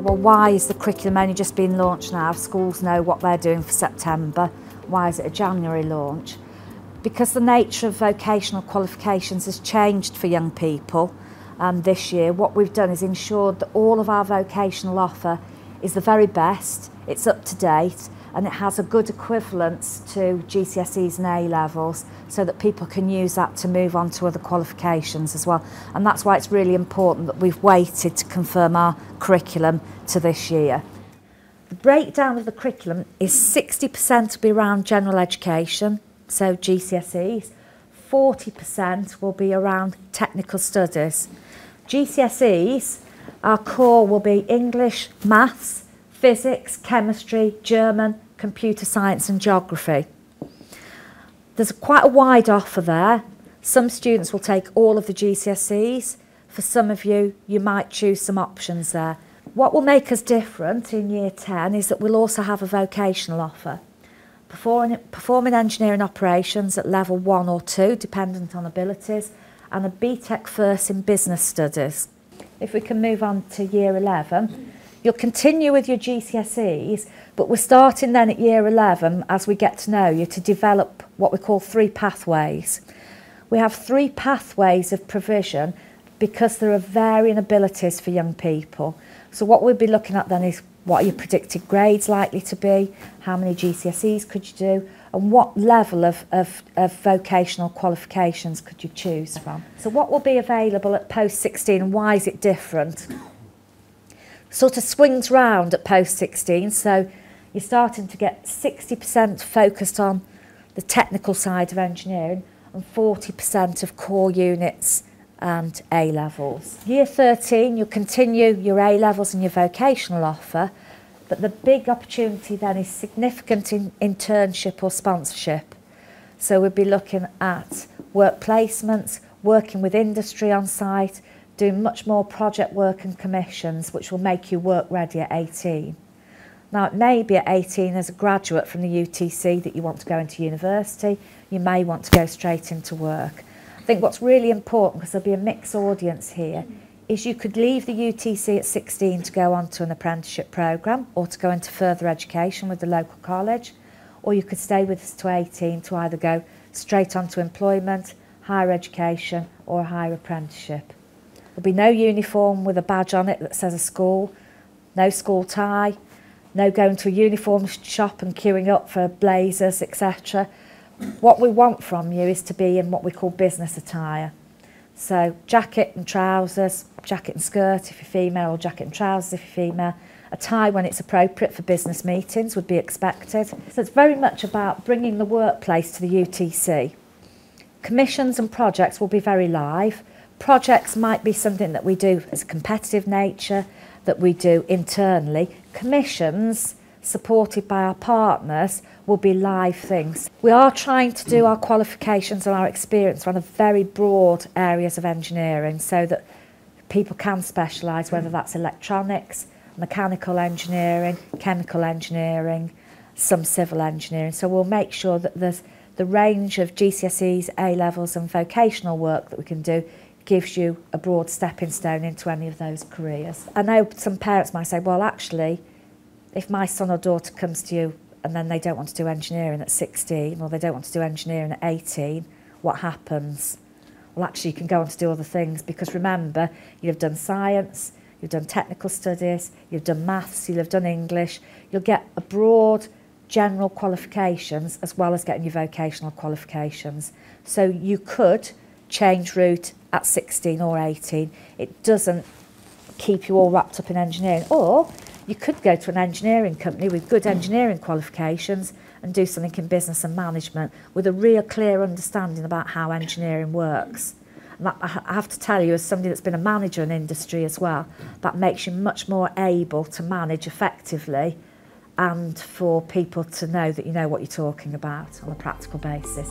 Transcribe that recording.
well, why is the curriculum only just being launched now? Schools know what they're doing for September. Why is it a January launch? Because the nature of vocational qualifications has changed for young people this year. What we've done is ensured that all of our vocational offer is the very best, it's up to date, and it has a good equivalence to GCSEs and A-levels, so that people can use that to move on to other qualifications as well. And that's why it's really important that we've waited to confirm our curriculum to this year. The breakdown of the curriculum is 60% will be around general education, so GCSEs, 40% will be around technical studies. GCSEs, our core will be English, maths, physics, chemistry, German, computer science and geography. There's quite a wide offer there. Some students will take all of the GCSEs. For some of you, you might choose some options there. What will make us different in year 10 is that we'll also have a vocational offer. Performing engineering operations at level 1 or 2, dependent on abilities, and a BTEC first in business studies. If we can move on to year 11, you'll continue with your GCSEs, but we're starting then at year 11, as we get to know you, to develop what we call 3 pathways. We have 3 pathways of provision because there are varying abilities for young people. So what we'll be looking at then is what are your predicted grades likely to be, how many GCSEs could you do, and what level of vocational qualifications could you choose from. So what will be available at post-16 and why is it different? Sort of swings round at post-16, so you're starting to get 60% focused on the technical side of engineering and 40% of core units and A-levels. Year 13, you'll continue your A-levels and your vocational offer, but the big opportunity then is significant internship or sponsorship. So we'll be looking at work placements, working with industry on site, doing much more project work and commissions, which will make you work ready at 18. Now, it may be at 18 as a graduate from the UTC that you want to go into university. You may want to go straight into work. I think what's really important, because there'll be a mixed audience here, is you could leave the UTC at 16 to go on to an apprenticeship programme or to go into further education with the local college, or you could stay with us to 18 to either go straight on to employment, higher education or a higher apprenticeship. There'll be no uniform with a badge on it that says a school, no school tie, no going to a uniform shop and queuing up for blazers, etc. What we want from you is to be in what we call business attire. So jacket and trousers, jacket and skirt if you're female, or jacket and trousers if you're female. A tie when it's appropriate for business meetings would be expected. So it's very much about bringing the workplace to the UTC. Commissions and projects will be very live. Projects might be something that we do as a competitive nature, that we do internally. Commissions, supported by our partners, will be live things. We are trying to do our qualifications and our experience on a very broad areas of engineering so that people can specialise, whether that's electronics, mechanical engineering, chemical engineering, some civil engineering. So we'll make sure that there's the range of GCSEs, A-levels and vocational work that we can do gives you a broad stepping stone into any of those careers. I know some parents might say, well, actually, if my son or daughter comes to you and then they don't want to do engineering at 16 or they don't want to do engineering at 18, what happens? Well, actually, you can go on to do other things because remember, you've done science, you've done technical studies, you've done maths, you'll have done English. You'll get a broad general qualifications as well as getting your vocational qualifications. So you could change route at 16 or 18. It doesn't keep you all wrapped up in engineering. Or you could go to an engineering company with good engineering qualifications and do something in business and management with a real clear understanding about how engineering works. And that, I have to tell you, as somebody that's been a manager in industry as well, that makes you much more able to manage effectively and for people to know that you know what you're talking about on a practical basis.